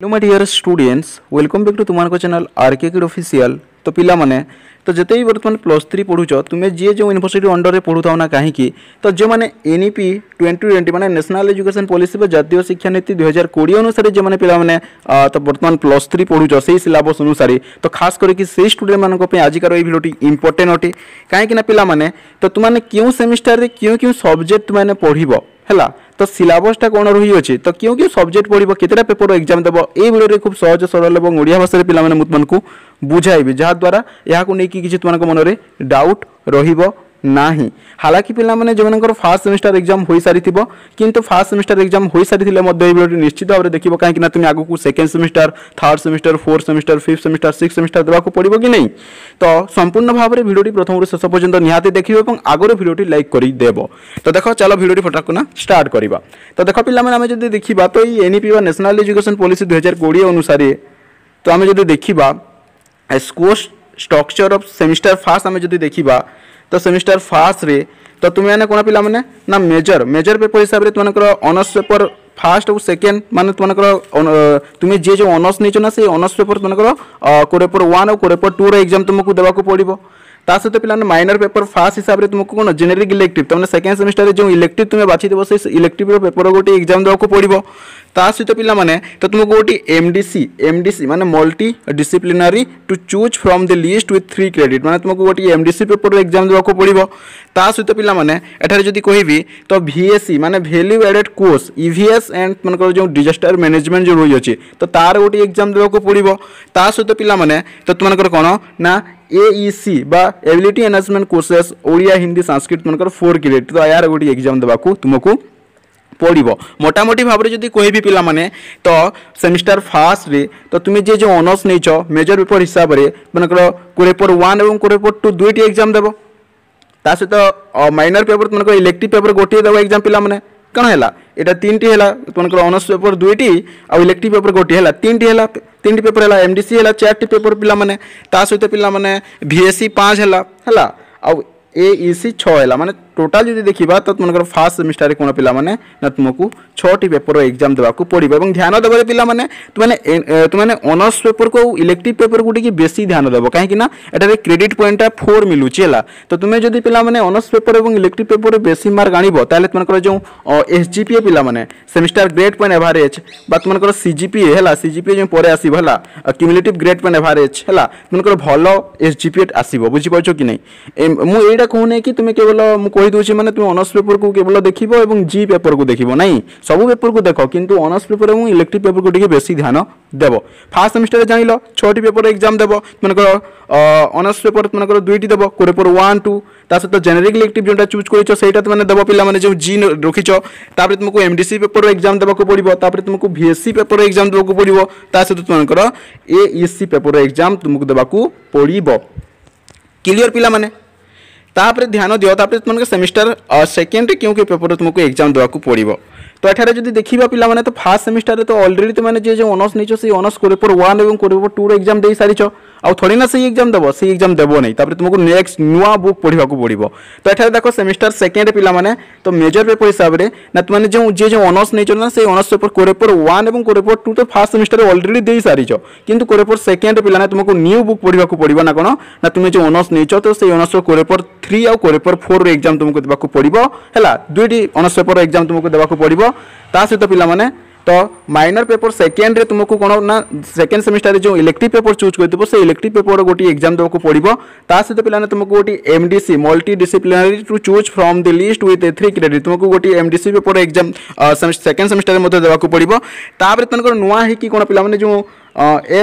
Hello my dear students welcome back to तुम्हारे channel RK kid official. तो पिला माने तो जिते भी बर्तमान +3 पढ़ुच तुम्हें जी जो यूनिवर्सिटी अंडर में पढ़ुता ना कहीं तो जो मैंने एनईपी 2020 माने नेशनल एजुकेशन पॉलिसी जातीय शिक्षा नीति 2020 अनुसार जो मैंने पिला माने तो बर्तमान +3 पढ़ुच से सिलेबस अनुसार तो खास करके से स्टूडेंट मानक आजिकार ये भिडियोटी इंपोर्टेंट अटे कहीं पिला माने तो तुमने क्यों सेमिस्टर रे क्यों क्यों सब्जेक्ट मैंने पढ़िबो है तो सिलेबसटा कौन रही अच्छे तो क्यों क्यों सब्जेक्ट पढ़ो केतेटा पेपर एग्जाम देव ये वीडियो खूब सहज सरल और ओडिया भाषा पे पे तुमको बुझाइबी जहाँद्वारा यहाँ किसी तुम मन में डाउट रहिबो नाही। हालांकि पिला माने जो मनकर फास्ट सेमिस्टर एग्जाम हो सारी किंतु फास्ट सेमिस्टर एग्जाम हो सारी वीडियो निश्चित भाव में देखिए कहीं तुम आगू second semester third semester fourth semester fifth semester six semester देवाक पड़ो कि नहीं तो संपूर्ण भाव में भिडियो प्रथम शेष पर्यंत निहाती देखिए और आगर भिडियो लाइक कर देव। तो देख चलो भिडियो फटाकना स्टार्ट करवा। तो देख पिला माने जब देखा तो ये एनईपी नेशनल एजुकेशन पॉलिसी 2020 अनुसार तो आम जब देखा course structure of semester fast आम जब देखा तो सेमिस्टर फास्ट रे तो तुम्हें कौन पिला माने ना मेजर पेपर हिसाब से तुमको ऑनर्स पेपर फास्ट और सेकेंड माने तुमको तुम्हें जे जो ऑनर्स नहीं ना से ऑनर्स पेपर तुमको कोड पेपर 1 और कोड पेपर 2 एग्जाम तुमको देवाक पड़ो। ता सहित पिला माइनर पेपर फास्ट हिसाब से तुमको कौन जेनेरिक इलेक्टिव तुमने सेकेंड सेमिस्टर जो इलेक्टिव तुम्हें बाछीदेव से इलेक्टिव पेपर गोटे एग्जाम देवाक पड़ो। ता सहित पिला माने तो तुमको गोटे एमडीसी माने multi disciplinary to choose from the list with 3 credit माने तुमको गोटे एमडीसी पेपर एग्जाम देवाक पड़ो। ता सहित पिला माने एठारे जदी कहबी तो VSC माने value added course EVS and तुमको जो डिजास्टर मैनेजमेंट जो रही अछि तो तार गोटे एग्जाम देवाक पड़ो। ता सहित पिला माने तो तुमको कौन ना AEC बा ability enhancement courses Odia Hindi Sanskrit तुमको 4 क्रेडिट तो यार गोटे एग्जाम देवाक तुमको पड़ो। मोटामोटी भाव में जब कह पिला माने तो सेमिस्टर फास्ट रे तो तुम्हें जे जो ऑनर्स नहीं मेजर पेपर हिसाब से मनकर कोड पेपर 1 और कोड पेपर 2 दुईटी एग्जाम देव ता सहित माइनर पेपर तुमको इलेक्टिव पेपर गोटे देव एग्जाम पिला माने कौन है यहाँ 3टी है तुमको ऑनर्स पेपर 2टी और इलेक्टिव पेपर गोटे है 3टी पेपर है एमडीसी है 4टी पेपर पिला माने ता सहित पिला माने VSC 5 है आउ AEC 6 है माने टोटाल जब देखा तो तुमको फास्ट सेमिस्टर कौन पिला माने ना तुमको 6टी पेपर एग्जाम देवाक पड़ो। और ध्यान देवे पिला माने तुमने ऑनर्स पेपर को इलेक्टिव पेपर गुटी की बेसी ध्यान देव कहीं एटारे क्रेडिट पॉइंट 4 मिलूची है तो तुम्हें जब पिला माने ऑनर्स पेपर और इलेक्टिव पेपर बेसी मार्क आनिबो ताले तुमको जो SGPA पिला माने सेमिस्टर ग्रेड पॉइंट एवरेज बा तुमको CGPA है CGPA जो पर आसीबो है क्यूमुलेटिव ग्रेड पॉइंट एवरेज है तुमको भलो SGPA आसीबो बुझी पाछो कि नहीं मु एटा कहूने कि तुम केवल कही दूसरी माने तुम ऑनर्स पेपर को केवल देखिबो एवं जी पेपर को देखिबो नहीं सब पेपर को देख किंतु ऑनर्स पेपर और इलेक्टिव पेपर को टिके बेसी ध्यान देव। फास्ट सेमिस्टर जान लो 6टी पेपर एग्जाम देव तुमको ऑनर्स पेपर तुमको 2टी देव कोड पेपर 1 2 ता सहित जेनेरिक इलेक्टिव जोटा चूज करिछो सेटा तुमने देव पिला माने जो जी रखिछो तापर तुमको एमडीसी पेपर एग्जाम देवाक पड़ो तापर तुमको VSC पेपर एग्जाम देवाक पड़ो ता सहित तुमको AEC पेपर एग्जाम तुमको देवाक पड़ो। क्लियर पिला माने तापर ध्यान दियो तापर तुमको सेमिस्टर सेकेंड क्यों के पेपर तुमको एग्जाम देवाक पड़ो। तो एठारे जब देखा पिला माने तो फास्ट सेमिस्टर तो ऑलरेडी तुमने जो ऑनर्स नहीं से ऑनर्स कोड पेपर 1 और कोड पेपर 2 एग्जाम दे सारी आउ थोड़ी ना से एग्जाम देव से एग्जाम देव नहीं तापर तुमको नेक्स्ट नुआ बुक पढ़ा पड़ो। तो एठारे देखो सेमिस्टर सेकेंड पिला माने तो मेजर पेपर हिसाब से ना तुमने जो ऑनर्स नहीं ना से ऑनर्स पेपर कोड पेपर 1 और कोड पेपर 2 तो फास्ट सेमिस्टर ऑलरेडी दे सारी किंतु कोड पेपर सेकेंड पिला तुमको न्यू बुक पढ़ा पड़ो ना कौन ना तुम जो ऑनर्स नहीं तो से ऑनर्स कोड पेपर 3 और कोड पेपर 4 एग्जाम तुमको देवाक पड़ो है 2टी ऑनर्स पेपर एग्जाम तुमको देवाक पड़ो। ता सहित पिला माने तो माइनर पेपर सेकेंड रे तुमको कौन ना सेकेंड सेमिस्टर जो इलेक्टिव पेपर चूज कर से इलेक्टिव पेपर गोटे एग्जाम देवाक पड़ो। ता सहित पिला तुमको गोटे MDC multi disciplinary to choose from the list with 3 credit तुमको गोटे MDC paper exam second semester में देवाक पड़ो। तापर तुमको नुआ है कि कौन पिला माने जो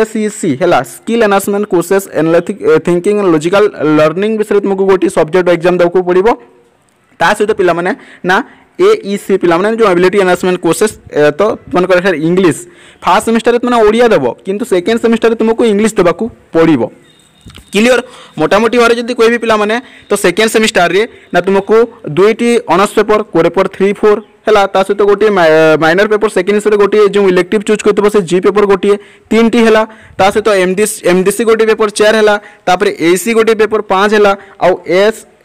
SEC है skill enhancement courses analytic thinking logical learning विषय तुमको गोटे सब्जेक्ट एग्जाम देवाक पड़ो। ता सहित पिला माने ना AEC पिला माने जो एबिलिटी एनहांसमेंट कोर्सेस तो तुमको इंग्लिश फास्ट सेमिस्टर तुमने ओडिया देव किंतु सेकेंड सेमिस्टर तुमको इंग्लिश देवाक पड़ो। क्लियर मोटामोटी भाव जब कोई भी पिला माने तो सेकेंड सेमिस्टर रे ना तुमको 2टी ऑनर्स पेपर कोड पेपर 3 4 है सहित गोटे माइनर पेपर सेकेंड सेमिस्टर गोटे जो इलेक्टिव चूज कर से जी पेपर गोटे 3टी है सहित एमडीसी गोटे पेपर 4 है AEC गोटे पेपर 5 है आउ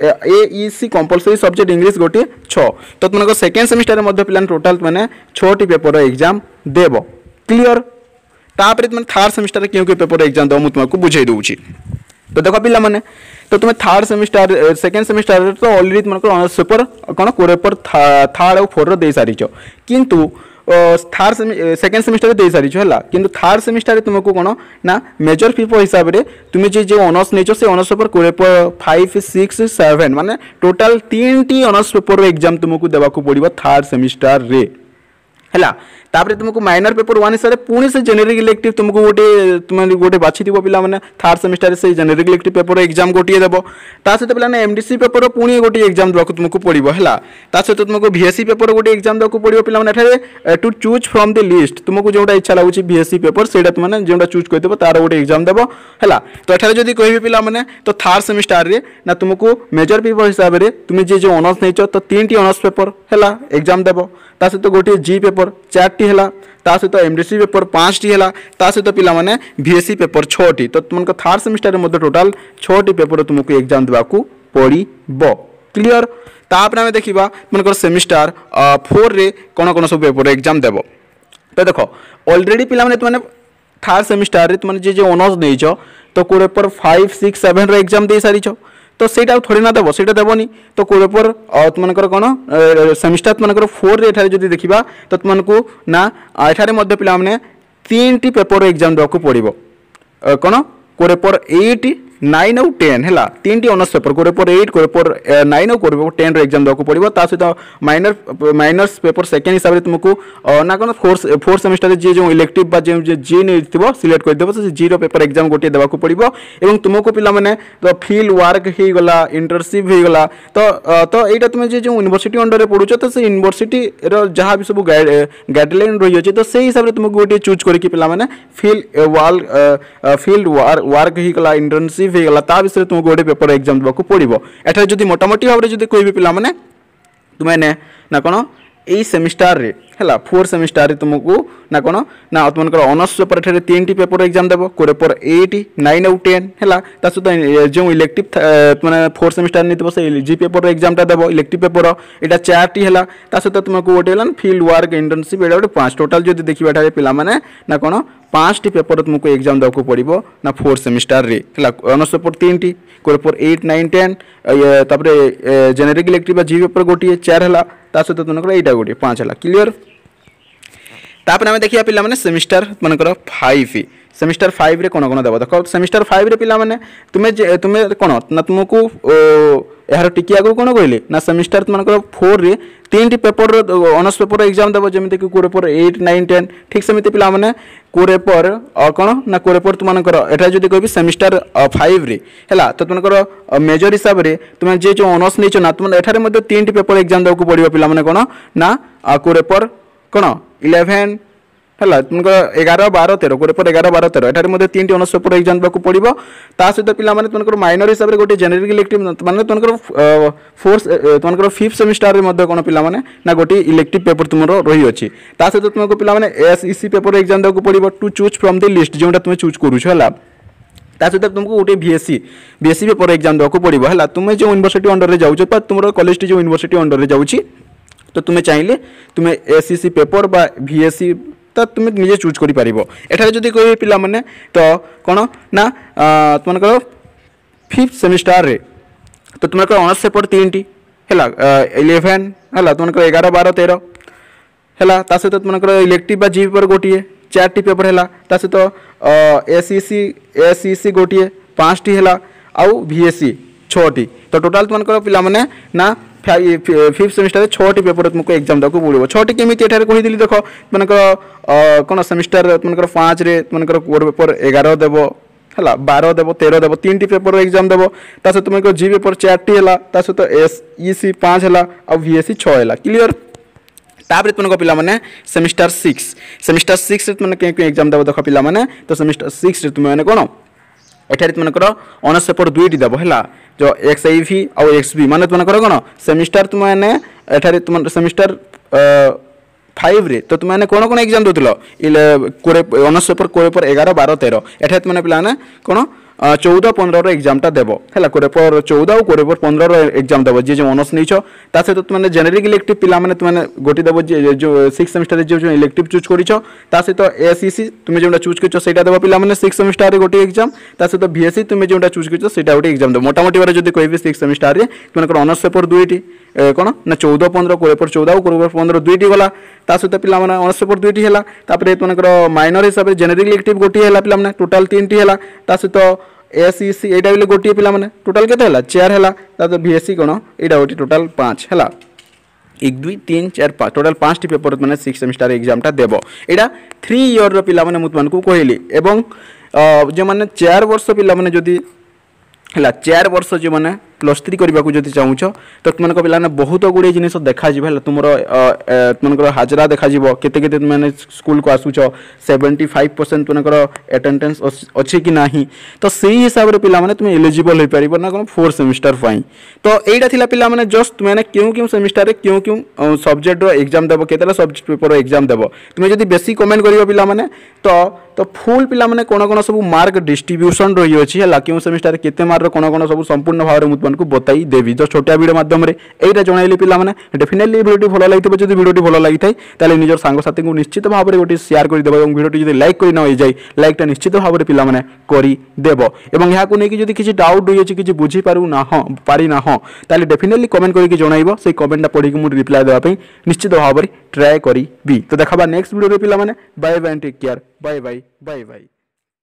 AEC कंपलसरी सब्जेक्ट इंग्लिश गोटे 6 तो तुमको सेकेंड सेमिस्टर में पिला टोटाल मैंने 6टी पेपर एग्जाम देव। क्लियर तापर तुम थर्ड सेमिस्टर क्यों पेपर एग्जाम दो तुमको बुझे दूसरी। तो देख पिला माने तो तुम्हें थर्ड सेमिस्टर सेकेंड सेमिस्टर तो ऑलरेडी तुमको ऑनर्स पेपर कौन कोर पेपर थर्ड और फोर दे सारी किंतु थर्ड सेकेंड सेमिस्टर दे सारी है कि थर्ड सेमिस्टर तुमको कौन ना मेजर पेपर हिसाब से तुम्हें जो ऑनर्स नहीं से ऑनर्स पेपर कोर पेपर 5 6 7 माने total 3 T honours paper exam तुमको देवाक पड़ो थर्ड सेमिस्टर रे है। तापर तुमको माइनर पेपर 1 हिसाब से पुणी से जेनेरिक इलेक्टिव तुमको तुम गोटे बाछि पिला मैंने थर्ड सेमिस्टर से जेनेरिक इलेक्टिव पेपर एग्जाम गोटे देव ता सहित पिला एमडीसी पेपर पुणी गोटे एग्जाम देवाक तुमको पड़ो है। ता सहित तुमको बीएससी पेपर गोटे एग्जाम देवाक पड़ो पे to choose from the list तुमको जोटा इच्छा लगुच बीएससी पेपर से तुमने जो चूज कर तार गोटे एग्जाम देव है। तो ये जब कह पिला मैंने तो थर्ड सेमिस्टर रे ना तुमको मेजर पेपर हिसाब से तुम्हें जो ऑनर्स नहीं तो 3 टी ऑनर्स पेपर है एग्जाम देव ता सहित गोटे जी पेपर 4 टी है ता सहित एमडीसी पेपर 5 टी है ता सहित पिला माने बीएससी पेपर 6 टी। तो तुमको थर्ड सेमिस्टर में टोटाल 6 टी पेपर तुमको एग्जाम देवाक पड़ो क्लियर। तापर आम देखा तुमको सेमिस्टर 4 रे कौन कौन सब पेपर एग्जाम देव। तो देख ऑलरेडी पिला माने तुमने थर्ड सेमिस्टर रे तुमने जो ऑनर्स नहीं तो कोर पेपर 5 6 7 रे एग्जाम दे सारी तो सहीटा थोड़ी ना देव से देवनी तो कोर पेपर तुमको कौन सेमिस्टर तुमको 4 रे जो देखा तो तुमको ना ये पिला 3 टी पेपर एग्जाम देवाक पड़ो कौन कोर पेपर 8 9 और 10 है 3 T honours paper core paper 8 core paper 9 और कोर पेपर 10 एग्जाम देवाक पड़ो ता सहित माइनर्स पेपर सेकेंड हिसाब से तुमको ना कौन फोर्थ सेमिस्टर जो इलेक्टिव बा जी नहीं सिलेक्ट करदेव से जी पेपर एग्जाम गोटे देवाक पड़ो और तुमको पिला माने तो फील्ड वर्क हो गला इंटर्नशिप हो गला तो यहाँ तुम जो यूनिवर्सिटी अंडर पढ़ुच तो से यूनिवर्सिटी जहाँ भी सब गाइडलाइन रही अच्छे तो से हिसाब से तुमको गोटे चूज करके पिला माने फील्ड वर्क हो गला इंटर्नशिप हो गला ता विषय तुमको गोटे पेपर एग्जाम देवाक पड़ो। एठार जदि मोटामोटी भाव में कोई भी पिला माने तुमने ना कौन यही सेमिस्टर रे है 4 सेमिस्टर रे तुमको ना कौन ना तुमको honours paper 3 T paper exam देव कोर पेपर 8 9 और 10 है ता सहित जो इलेक्टिव तुमने 4 सेमिस्टर नहीं से जी पेपर एग्जाम टा देव इलेक्टिव पेपर यहाँ 4 टी है ता सहित तुमको गोटे फील्ड वर्क इंटर्नशिप ये गोटे 5 टोटाल जो देखा पिला माने ना कौन 5 टी पेपर तुमको एग्जाम देवाक पड़ो ना 4 सेमिस्टर रे है honours paper 3 T core paper 8 9 10 तापर जेनेरिक इलेक्टिव जी पेपर गोटे 4 है ता सहित तुमको यहाँ गोटे 5 है क्लियर। तापर आम देखिए पिला माने सेमिस्टर मनकर 5 सेमिस्टर 5 रे कौन कौन देव देख सेमिस्टर 5 रे पिला माने तुम्हें कौन ना तुमको यार टिकी आगु कौन कहले ना सेमिस्टर तुमको 4 रे 3 T paper honours paper exam देव जमी कि कोर पेपर 8 9 10 ठीक सेमती पिला माने कोर पेपर कौन ना कोर पेपर तुमको एटा जदि कहबी सेमिस्टर 5 रे है तो तुमको मेजर हिसाब से तुम जो ऑनर्स नहीं ना तुम एठारे 3 टी पेपर एग्जाम देवाक पड़ो पिला माने कौन ना कोर पेपर कौन 11 है तुमको 11 12 13 कोर पेपर 11 12 13 एठारे 3 टी ऑनर्स पेपर एग्जाम देवाक पड़ो ता सहित पिला माने तुमको माइनर हिसाब से गोटे जेनेरिक इलेक्टिव माने तुमको तुमको 5th सेमिस्टर रे कौन पिला माने ना गोटे इलेक्टिव पेपर तुम रही अच्छी ता सहित तुमको पिला माने एसईसी पेपर एग्जाम देवाक पड़ो to choose from the list जोटा तुम चूज करूछ है ता सहित तुमको गोटे बीएससी पेपर एग्जाम देवाक पड़ो है तुम्हें जो यूनिवर्सिटी अंडर रे जाउछ पर तुम कॉलेज जो यूनिवर्सिटी अंडर रे जाउछि तो तुम्हें चाहिए तुम्हें एसईसी पेपर बा बीएससी तो तुम निजे चूज कर पार एठारे जदि कहे पिला माने तो कौन ना तुमको 5th सेमिस्टर रे तो तुमको ऑनर्स पेपर 3 टी है 11 है तुमको 11 12 13 है ता सहित तुमको इलेक्टिव बा जी पेपर गोटे 4 टी पेपर है ता सहित एसईसी गोटे 5 टी है आउ बीएससी 6 टी तो टोटाल तुमको पिला माने ना 5th सेमिस्टर 6 टी पेपर तुमको एग्जाम देवाक पड़ो 6 टी केमी एठारे कहीदेली देख तुमको कौन सेमिस्टर तुमको 5 रे तुमको कोर पेपर 11 देव है 12 देव 13 देव 3 टी पेपर एग्जाम देव ता सहित तुमको जी पेपर 4 टी है ता सहित एसईसी 5 है और बीएससी 6 है क्लियर। तापर तुमको पिला माने सेमिस्टर 6 रे तुमने के एग्जाम देव देख पिला माने तो सेमिस्टर 6 रे तुम कौन एठारे तुमको ऑनर्स पेपर 2 टी देव है जो XIV और XB माने तुमको कौन सेमिस्टर तुमने एठारे तुम सेमिस्टर 5 रे तो तुमने कौन कौन एग्जाम देउतलो ऑनर्स पेपर कोर पेपर 11 12 13 एठारे तुमने पिला कौन 14-15 एग्जामटा देव है कोरेपर 14 और कोरेपर 15 एग्जाम देव जी जो ऑनर्स नहीं ता सहित तुमने जेनेरिक इलेक्टिव पिला माने तुमने गोटी देव जो 6 सेमिस्टर जो इलेक्टिव चूज कर सहित एसीसी तुम जो चूज कर सेटा देव पिला माने 6 सेमिस्टर रे गोटी एग्जाम ता सहित बीएससी तुम जो चूज कर सेटा गोटी एग्जाम देव मोटामोटी बारे जदी कहबी 6 सेमिस्टर रे तुमकर ऑनर्स पेपर दुईटी कौन ना 14-15 कोरेपर 14 और कोरेपर 15 दुईटी गला ता सहित पिला माने ऑनर्स पेपर दुईटी हैला तापर तुमकर माइनर हिसाब से जेनेरिक इलेक्टिव गोटी हैला पिला माने टोटल 3टी हैला ता सहित एसीसी एटा बिले गोटी पिला माने टोटल केते हैला 4 हैला ता तो बीएससी कोन एटा गोटी टोटल 5 हैला 1 2 3 4 5 टोटल 5टी पेपर माने 6 सेमिस्टर एग्जामटा देबो एटा 3 इयर रो पिला माने मुत मानकू कहली एवं जे माने 4 वर्ष पिला माने जदी है 4 वर्ष जो मैंने +3 करने को जब चाहूच तो तुम पे बहुत गुड़े जिन देखा तुम तुमको हाजरा देखा केते मैंने स्कूल को आसूच 75% तुमको अटेंडेंस अच्छे कि ना तो सही हिसाब से पे तुम एलिजिबल हो पार ना कौन 4 सेमिस्टर तो यहाँ पे मैंने जस्ट तुमने क्यों क्यों सेमिस्टर रे क्यों क्यों सब्जेक्ट एग्जाम देव केतेटा सब्जेक्ट पेपर एग्जाम देव तुम जब बेसी कमेंट कर पे तो फुल पिला माने कोन कोन सब मार्क डिस्ट्रीब्यूशन रही अछि हला क्यों सेमिस्टर केते मार्क कोन कोन सब संपूर्ण भाव रे मुतमन को बताई देवी जो छोटा वीडियो माध्यम रे एटा जणाइली पिला माने डेफिनेटली वीडियो भलो लागितबे जदि वीडियो भलो लागि थाई ताले निजर सांग साथी को निश्चित भाव रे गोटी शेयर करि देबो एवं वीडियो जदि लाइक करि न होई जाई लाइक ता निश्चित भाव रे पिला माने करि देबो एवं यहा को नै कि जदि किछि डाउट होई अछि किछि बुझी पारु ना हो पारि ना हो ताले डेफिनेटली कमेंट करि कि जणाइबो से कमेंट पढि कि मु रिप्लाई देबा पई निश्चित भाव रे ट्राई करि बी तो देखाबा नेक्स्ट वीडियो रे पिला माने bye bye take care bye bye bye bye.